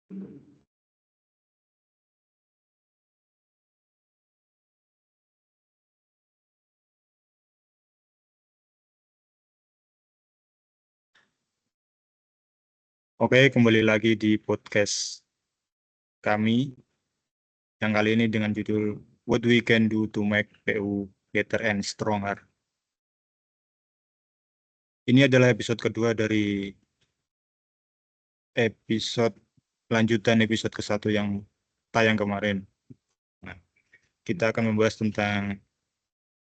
Oke, kembali lagi di podcast kami yang kali ini dengan judul What We Can Do to Make PU Better and Stronger. Ini adalah episode kedua dari episode lanjutan episode ke-1 yang tayang kemarin. Nah, kita akan membahas tentang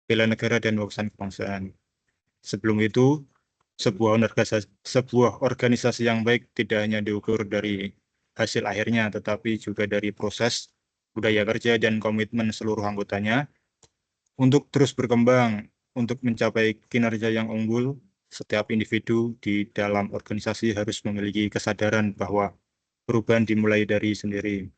bela negara dan wawasan kebangsaan. Sebelum itu, sebuah organisasi yang baik tidak hanya diukur dari hasil akhirnya, tetapi juga dari proses, budaya kerja, dan komitmen seluruh anggotanya untuk terus berkembang, untuk mencapai kinerja yang unggul. Setiap individu di dalam organisasi harus memiliki kesadaran bahwa perubahan dimulai dari sendiri.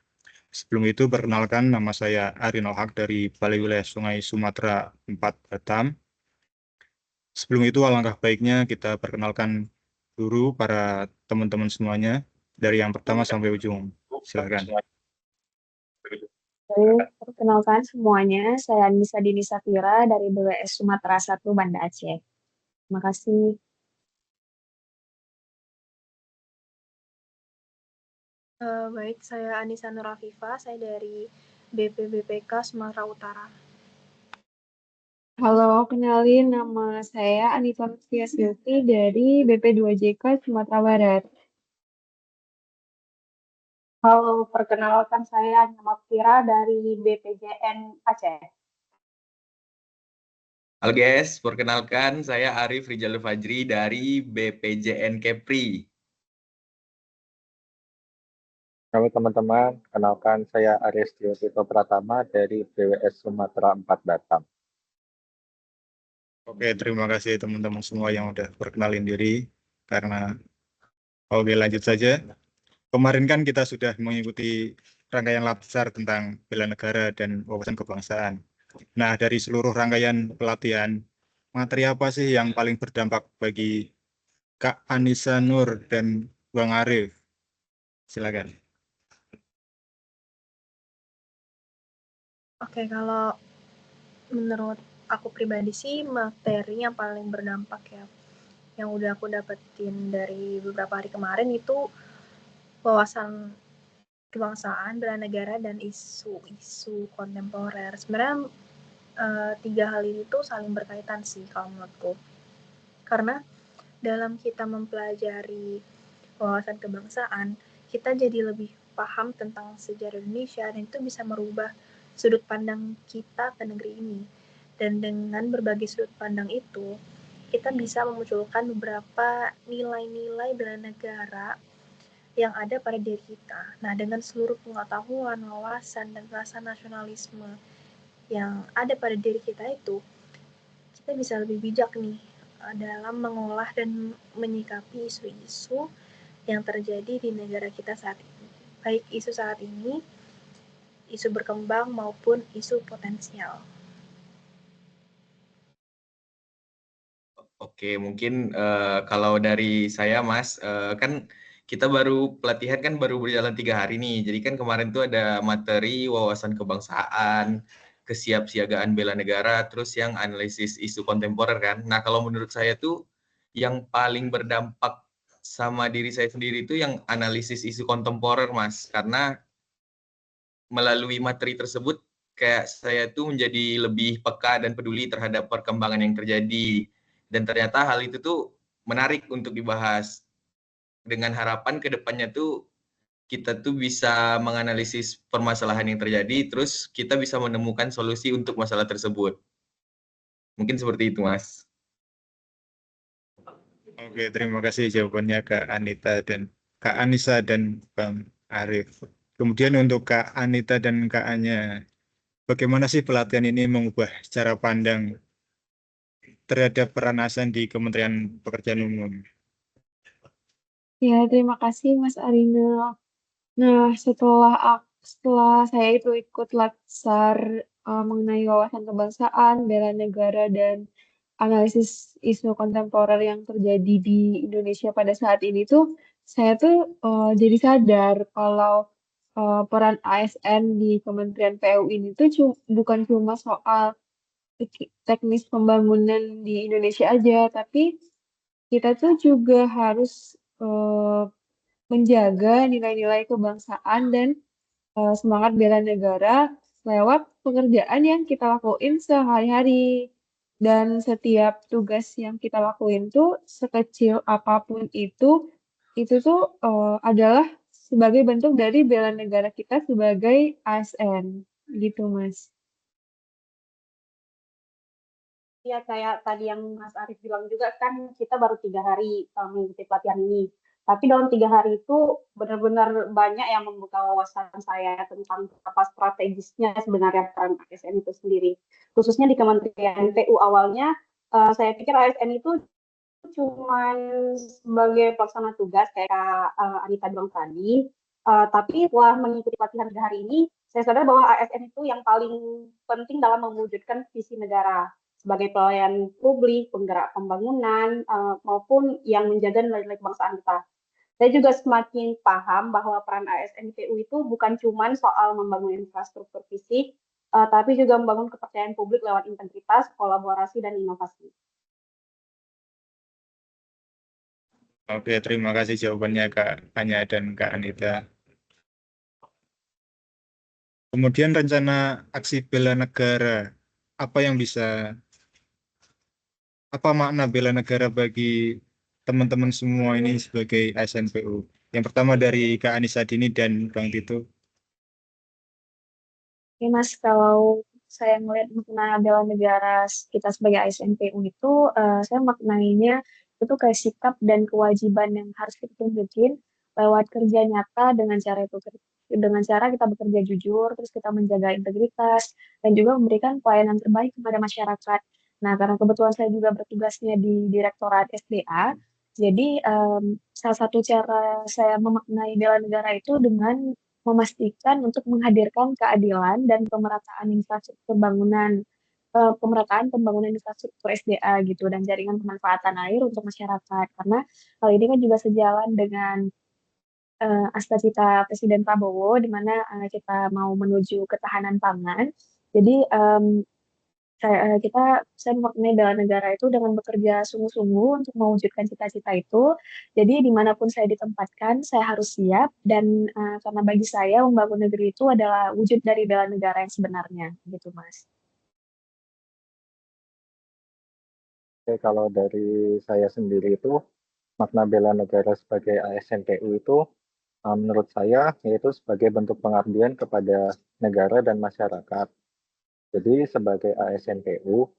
Sebelum itu, perkenalkan, nama saya Arinal Haq dari Balai Wilayah Sungai Sumatera 4 Batam. Sebelum itu, alangkah baiknya kita perkenalkan dulu para teman-teman semuanya, dari yang pertama sampai ujung. Silakan. Oke, perkenalkan semuanya, saya Nisa Dini Safira dari BWS Sumatera 1 Banda Aceh. Terima kasih. Baik, saya Anissa Nur Afifa, saya dari BPBPK Sumatera Utara. Halo, kenalin nama saya Anita Lutfia Silvi dari BP2JK Sumatera Barat. Halo, perkenalkan saya Nyama Fira dari BPJN Aceh. Halo guys, perkenalkan saya Arif Rizal Fajri dari BPJN Kepri. Halo teman-teman, kenalkan saya Aris Tito Pratama dari BWS Sumatera 4 Batam. Oke, terima kasih teman-teman semua yang udah perkenalin diri. Oke, lanjut saja. Kemarin kan kita sudah mengikuti rangkaian lapsar tentang bela negara dan wawasan kebangsaan. Nah, dari seluruh rangkaian pelatihan, materi apa sih yang paling berdampak bagi Kak Anissa Nur dan Bang Arif? Silakan. Oke, kalau menurut aku pribadi sih materi yang paling berdampak ya, yang udah aku dapetin dari beberapa hari kemarin itu wawasan kebangsaan, bela negara, dan isu-isu kontemporer. Sebenarnya 3 hal ini tuh saling berkaitan sih kalau menurutku. Karena dalam kita mempelajari wawasan kebangsaan, kita jadi lebih paham tentang sejarah Indonesia dan itu bisa merubah sudut pandang kita ke negeri ini. Dan dengan berbagai sudut pandang itu, kita bisa memunculkan beberapa nilai-nilai bela negara yang ada pada diri kita. Nah, dengan seluruh pengetahuan, wawasan, dan rasa nasionalisme yang ada pada diri kita itu, kita bisa lebih bijak nih dalam mengolah dan menyikapi isu-isu yang terjadi di negara kita saat ini. Baik isu saat ini, isu berkembang maupun isu potensial. Oke, mungkin kalau dari saya Mas, kan kita pelatihan kan baru berjalan 3 hari nih. Jadi kan kemarin tuh ada materi wawasan kebangsaan, kesiapsiagaan bela negara, terus yang analisis isu kontemporer kan. Nah, kalau menurut saya tuh yang paling berdampak sama diri saya sendiri itu yang analisis isu kontemporer, Mas. Karena melalui materi tersebut kayak saya tuh menjadi lebih peka dan peduli terhadap perkembangan yang terjadi. Dan ternyata hal itu tuh menarik untuk dibahas. Dengan harapan ke depannya tuh kita tuh bisa menganalisis permasalahan yang terjadi, terus kita bisa menemukan solusi untuk masalah tersebut. Mungkin seperti itu, Mas. Oke, terima kasih jawabannya Kak Anita dan Kak Anissa dan Bang Arif. Kemudian untuk Kak Anita dan Kak Anya, bagaimana sih pelatihan ini mengubah cara pandang terhadap peran ASN di Kementerian Pekerjaan Umum? Ya, terima kasih Mas Arina. Nah, setelah saya itu ikut latsar mengenai wawasan kebangsaan, bela negara, dan analisis isu kontemporer yang terjadi di Indonesia pada saat ini tuh saya tuh jadi sadar kalau peran ASN di Kementerian PU ini tuh bukan cuma soal teknis pembangunan di Indonesia aja, tapi kita tuh juga harus menjaga nilai-nilai kebangsaan dan semangat bela negara lewat pekerjaan yang kita lakuin sehari-hari. Dan setiap tugas yang kita lakuin tuh sekecil apapun itu tuh adalah sebagai bentuk dari bela negara kita sebagai ASN gitu, Mas. Ya kayak tadi yang Mas Arief bilang juga kan kita baru 3 hari mengikuti pelatihan ini. Tapi dalam 3 hari itu benar-benar banyak yang membuka wawasan saya tentang apa strategisnya sebenarnya peran ASN itu sendiri. Khususnya di Kementerian PU awalnya, saya pikir ASN itu cuma sebagai pelaksana tugas kayak Anita bilang tadi. Tapi setelah mengikuti pelatihan 3 hari ini, saya sadar bahwa ASN itu yang paling penting dalam mewujudkan visi negara sebagai pelayan publik, penggerak pembangunan, maupun yang menjaga nilai-nilai kebangsaan kita. Saya juga semakin paham bahwa peran ASN PU itu bukan cuma soal membangun infrastruktur fisik, tapi juga membangun kepercayaan publik lewat integritas, kolaborasi, dan inovasi. Oke, terima kasih jawabannya Kak Anya dan Kak Anita. Kemudian rencana aksi bela negara, apa makna bela negara bagi teman-teman semua ini sebagai ASN PU? Yang pertama dari Kak Anissa Dini dan Bang Tito. Oke Mas, kalau saya melihat makna bela negara kita sebagai ASN PU itu, saya maknainya itu kayak sikap dan kewajiban yang harus kita tunjukin lewat kerja nyata dengan cara kita bekerja jujur, terus kita menjaga integritas dan juga memberikan pelayanan terbaik kepada masyarakat. Nah, karena kebetulan saya juga bertugasnya di Direktorat SDA, jadi salah satu cara saya memaknai bela negara itu dengan memastikan untuk menghadirkan keadilan dan pemerataan pembangunan infrastruktur SDA gitu dan jaringan pemanfaatan air untuk masyarakat karena hal ini kan juga sejalan dengan cita Presiden Prabowo di mana kita mau menuju ketahanan pangan. Jadi saya memaknai bela negara itu dengan bekerja sungguh-sungguh untuk mewujudkan cita-cita itu. Jadi dimanapun saya ditempatkan, saya harus siap dan karena bagi saya membangun negeri itu adalah wujud dari bela negara yang sebenarnya, gitu Mas. Oke, kalau dari saya sendiri itu makna bela negara sebagai ASN PU itu menurut saya yaitu sebagai bentuk pengabdian kepada negara dan masyarakat. Jadi sebagai ASN PU,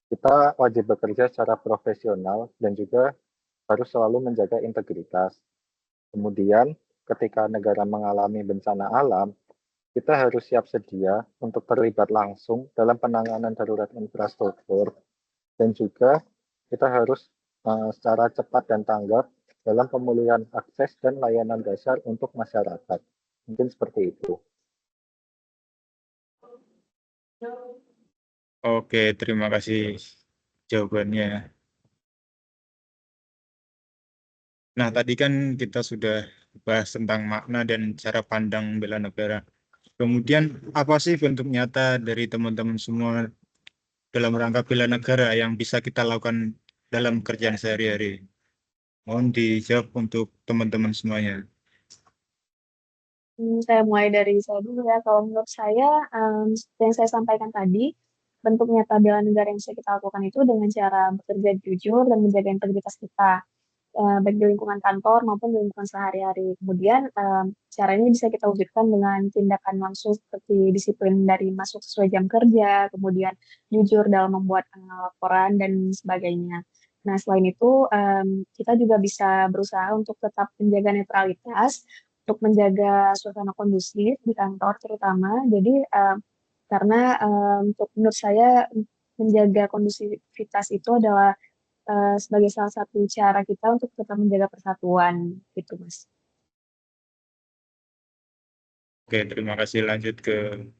kita wajib bekerja secara profesional dan juga harus selalu menjaga integritas. Kemudian ketika negara mengalami bencana alam, kita harus siap sedia untuk terlibat langsung dalam penanganan darurat infrastruktur dan juga kita harus secara cepat dan tanggap dalam pemulihan akses dan layanan dasar untuk masyarakat. Mungkin seperti itu. Oke, terima kasih jawabannya. Nah, tadi kan kita sudah bahas tentang makna dan cara pandang bela negara. Kemudian, apa sih bentuk nyata dari teman-teman semua dalam rangka bela negara yang bisa kita lakukan dalam kerjaan sehari-hari? Mohon dijawab untuk teman-teman semuanya. Saya mulai dari saya dulu ya. Kalau menurut saya, seperti yang saya sampaikan tadi, bentuk nyata bela negara yang bisa kita lakukan itu dengan cara bekerja jujur dan menjaga integritas kita, baik di lingkungan kantor maupun di lingkungan sehari-hari. Kemudian, caranya bisa kita wujudkan dengan tindakan langsung seperti disiplin dari masuk sesuai jam kerja, kemudian jujur dalam membuat laporan dan sebagainya. Nah, selain itu, kita juga bisa berusaha untuk tetap menjaga netralitas, untuk menjaga suasana kondusif di kantor terutama. Jadi karena untuk menurut saya menjaga kondusivitas itu adalah sebagai salah satu cara kita untuk tetap menjaga persatuan gitu Mas. Oke, terima kasih. Lanjut ke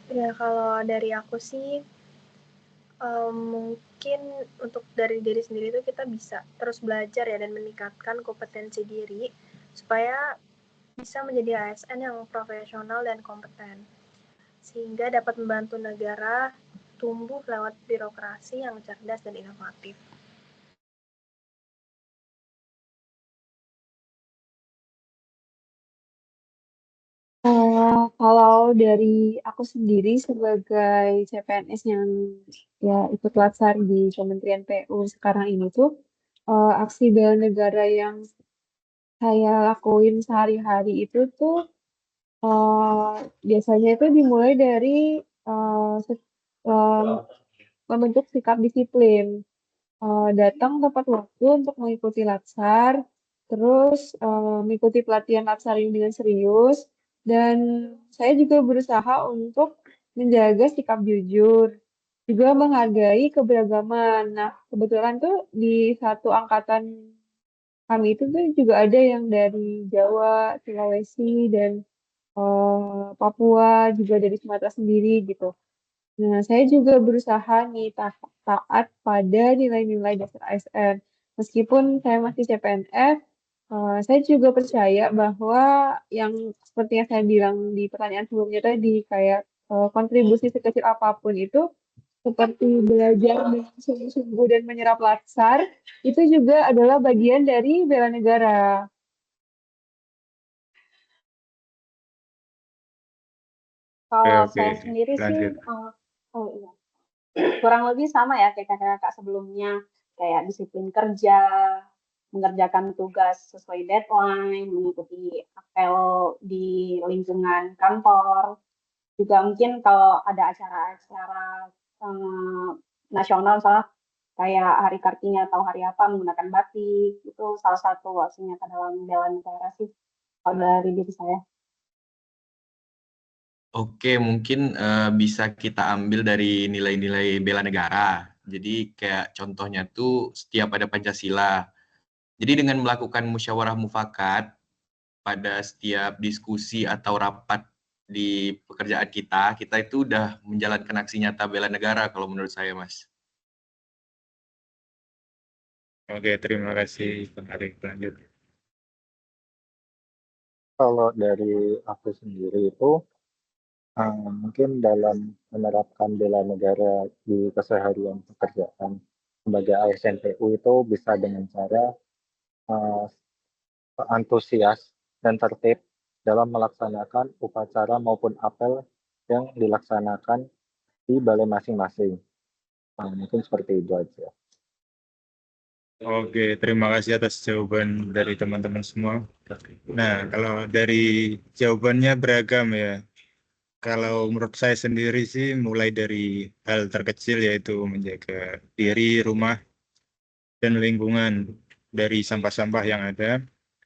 Ya kalau dari aku sih mungkin untuk dari diri sendiri itu kita bisa terus belajar ya dan meningkatkan kompetensi diri supaya bisa menjadi ASN yang profesional dan kompeten, sehingga dapat membantu negara tumbuh lewat birokrasi yang cerdas dan inovatif. Kalau dari aku sendiri sebagai CPNS yang ya ikut latsar di Kementerian PU sekarang ini tuh aksi bela negara yang saya lakuin sehari-hari itu tuh biasanya itu dimulai dari membentuk sikap disiplin. Datang tepat waktu untuk mengikuti latsar, terus mengikuti pelatihan latsar ini dengan serius, dan saya juga berusaha untuk menjaga sikap jujur, juga menghargai keberagaman. Nah, kebetulan tuh di satu angkatan kami itu tuh juga ada yang dari Jawa, Sulawesi, dan Papua, juga dari Sumatera sendiri gitu. Nah, saya juga berusaha nih taat pada nilai-nilai dasar ASN. Meskipun saya masih CPNS, saya juga percaya bahwa yang seperti yang saya bilang di pertanyaan sebelumnya tadi, kayak kontribusi sekecil apapun itu, seperti belajar dengan sungguh-sungguh dan menyerap latsar, itu juga adalah bagian dari bela negara. Kalau Oke, saya sendiri sih, lanjut. oh iya, kurang lebih sama ya kayak kakak-kakak sebelumnya, kayak disiplin kerja, mengerjakan tugas sesuai deadline, mengikuti apel di lingkungan kantor, juga mungkin kalau ada acara-acara eh, nasional, misalnya kayak Hari Kartini atau hari apa menggunakan batik, itu salah satu aksi nyata dalam bela negara sih kalau dari diri saya. Oke, mungkin bisa kita ambil dari nilai-nilai bela negara. Jadi kayak contohnya tuh setiap ada Pancasila. Jadi dengan melakukan musyawarah mufakat pada setiap diskusi atau rapat di pekerjaan kita, kita itu udah menjalankan aksi nyata bela negara kalau menurut saya, Mas. Oke, terima kasih Bang Arif. Lanjut. Kalau dari aku sendiri itu mungkin dalam menerapkan bela negara di keseharian pekerjaan sebagai ASN PU itu bisa dengan cara uh, antusias dan tertib dalam melaksanakan upacara maupun apel yang dilaksanakan di balai masing-masing. Mungkin seperti itu aja. Oke, terima kasih atas jawaban dari teman-teman semua. Nah, kalau dari jawabannya beragam ya. Kalau menurut saya sendiri sih mulai dari hal terkecil yaitu menjaga diri, rumah, dan lingkungan dari sampah-sampah yang ada.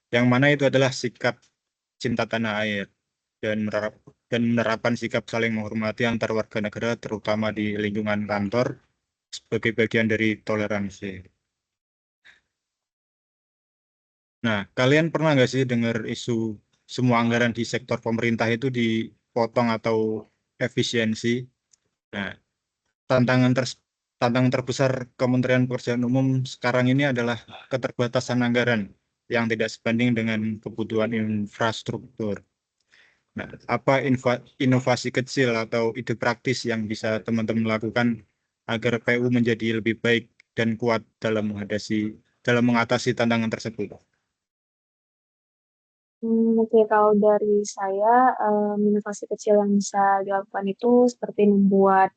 Yang mana itu adalah sikap cinta tanah air dan menerapkan sikap saling menghormati antar warga negara terutama di lingkungan kantor sebagai bagian dari toleransi. Nah, kalian pernah nggak sih dengar isu semua anggaran di sektor pemerintah itu dipotong atau efisiensi? Nah, tantangan ter tantangan terbesar Kementerian Pekerjaan Umum sekarang ini adalah keterbatasan anggaran yang tidak sebanding dengan kebutuhan infrastruktur. Nah, apa inovasi kecil atau ide praktis yang bisa teman-teman lakukan agar PU menjadi lebih baik dan kuat dalam mengatasi tantangan tersebut? Oke, kalau dari saya, inovasi kecil yang bisa dilakukan itu seperti membuat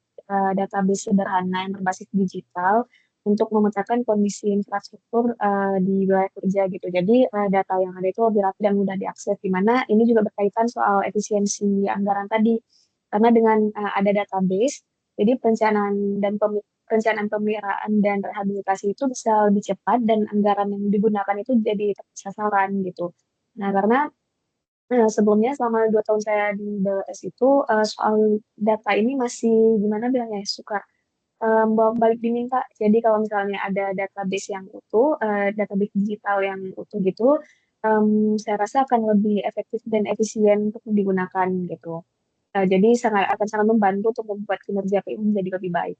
database sederhana yang berbasis digital untuk memetakan kondisi infrastruktur di wilayah kerja gitu. Jadi data yang ada itu lebih rapi dan mudah diakses. Di mana ini juga berkaitan soal efisiensi anggaran tadi. Karena dengan ada database, jadi perencanaan pemeliharaan dan rehabilitasi itu bisa lebih cepat dan anggaran yang digunakan itu jadi tepat sasaran gitu. Nah, karena sebelumnya selama 2 tahun saya di BLS itu soal data ini masih gimana bilangnya ya, suka balik diminta. Jadi kalau misalnya ada database yang utuh, database digital yang utuh gitu, saya rasa akan lebih efektif dan efisien untuk digunakan gitu. Jadi akan sangat membantu untuk membuat kinerja PU menjadi lebih baik.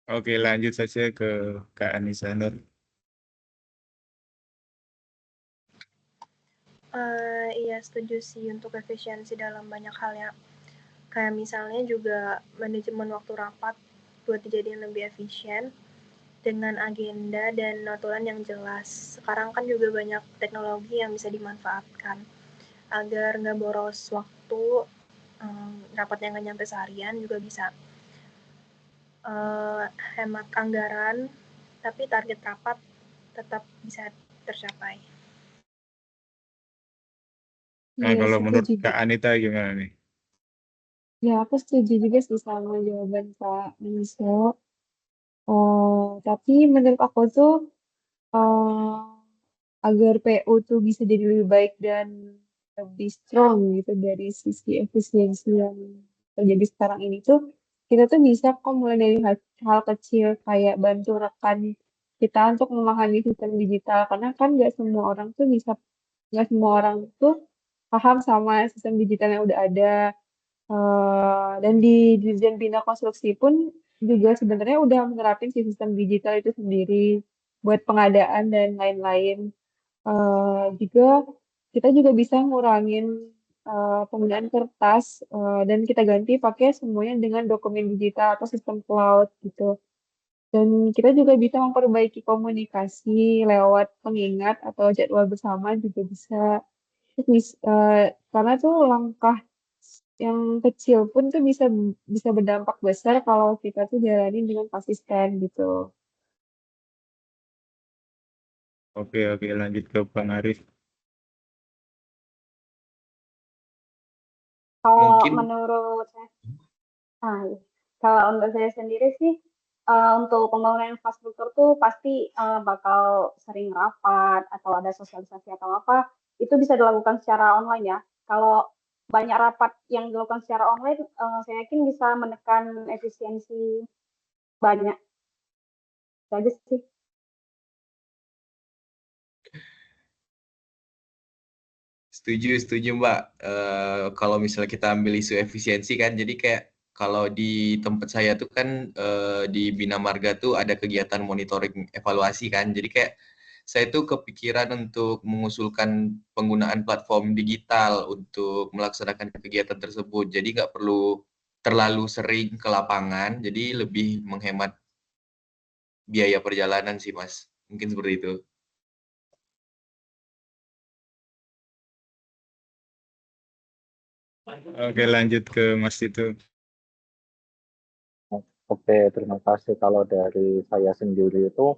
Oke, lanjut saja ke Kak Anissa Nur. Iya setuju sih untuk efisiensi dalam banyak hal ya. Kayak misalnya juga manajemen waktu rapat buat dijadiin lebih efisien dengan agenda dan notulen yang jelas. Sekarang kan juga banyak teknologi yang bisa dimanfaatkan agar nggak boros waktu, rapatnya nggak nyampe seharian juga bisa hemat anggaran, tapi target rapat tetap bisa tercapai. Nah, Iya, kalau menurut setuju. Kak Anita gimana nih? Ya, aku setuju juga sih sama jawaban Kak Anissa. Tapi menurut aku tuh agar PU tuh bisa jadi lebih baik dan lebih strong gitu dari sisi efisiensi yang terjadi sekarang ini tuh kita tuh bisa kok mulai dari hal kecil kayak bantu rekan kita untuk memahami sistem digital karena kan nggak semua orang tuh paham sama sistem digital yang udah ada. Dan di Dirjen Bina Konstruksi pun juga sebenarnya udah menerapin si sistem digital itu sendiri buat pengadaan dan lain-lain. Juga kita juga bisa ngurangin penggunaan kertas dan kita ganti pakai semuanya dengan dokumen digital atau sistem cloud gitu. Dan kita juga bisa memperbaiki komunikasi lewat pengingat atau jadwal bersama juga bisa. Karena tuh langkah yang kecil pun tuh bisa bisa berdampak besar kalau kita tuh jalanin dengan konsisten gitu. Oke, lanjut ke Bang Arif. Kalau Mungkin menurut saya, iya. Kalau untuk saya sendiri sih, untuk pembangunan infrastruktur tuh pasti bakal sering rapat atau ada sosialisasi atau apa, itu bisa dilakukan secara online ya. Kalau banyak rapat yang dilakukan secara online, saya yakin bisa menekan efisiensi banyak. Itu aja sih. setuju Mbak. Kalau misalnya kita ambil isu efisiensi kan, jadi kayak kalau di tempat saya tuh kan di Bina Marga tuh ada kegiatan monitoring evaluasi kan. Jadi kayak saya tuh kepikiran untuk mengusulkan penggunaan platform digital untuk melaksanakan kegiatan tersebut. Jadi nggak perlu terlalu sering ke lapangan, jadi lebih menghemat biaya perjalanan sih Mas. Mungkin seperti itu. Oke, lanjut ke Mas itu. Oke, terima kasih. Kalau dari saya sendiri itu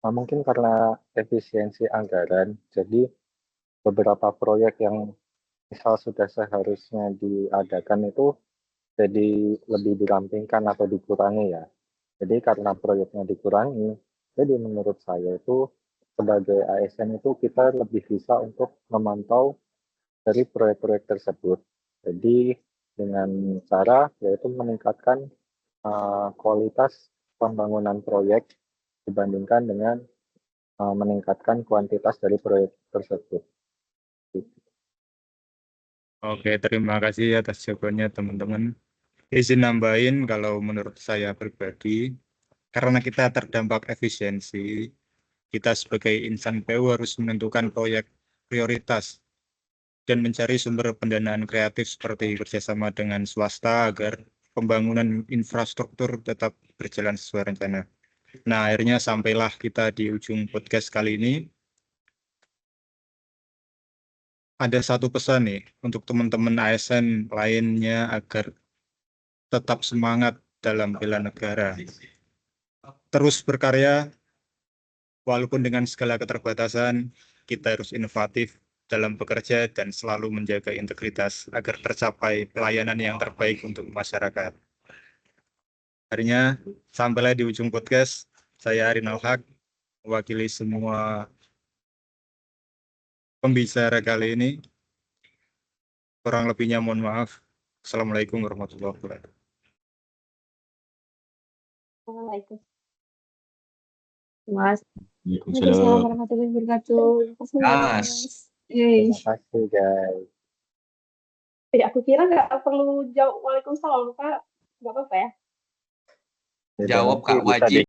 mungkin karena efisiensi anggaran, jadi beberapa proyek yang misal sudah seharusnya diadakan itu jadi lebih dirampingkan atau dikurangi ya. Jadi karena proyeknya dikurangi, jadi menurut saya itu sebagai ASN itu kita lebih bisa untuk memantau dari proyek-proyek tersebut. Jadi dengan cara yaitu meningkatkan kualitas pembangunan proyek dibandingkan dengan meningkatkan kuantitas dari proyek tersebut. Oke, terima kasih atas jawabannya teman-teman. Izin nambahin kalau menurut saya pribadi, karena kita terdampak efisiensi, kita sebagai insan PU harus menentukan proyek prioritas dan mencari sumber pendanaan kreatif seperti kerjasama dengan swasta agar pembangunan infrastruktur tetap berjalan sesuai rencana. Nah, akhirnya sampailah kita di ujung podcast kali ini. Ada satu pesan nih untuk teman-teman ASN lainnya agar tetap semangat dalam bela negara. Terus berkarya, walaupun dengan segala keterbatasan, kita harus inovatif dalam bekerja dan selalu menjaga integritas agar tercapai pelayanan yang terbaik untuk masyarakat. Akhirnya, sampailah di ujung podcast. Saya Arinal Haq, mewakili semua pembicara kali ini. Kurang lebihnya mohon maaf. Assalamualaikum warahmatullahi wabarakatuh. Waalaikumsalam. Mas, Waalaikumsalam Waalaikumsalam. warahmatullahi wabarakatuh. Terima kasih Mas. Mas. Yeay. Terima kasih guys. Aku kira nggak perlu jawab Waalaikumsalam, Kak. Nggak apa-apa ya. Ya, dan Jawab nanti Kak, bisa wajib.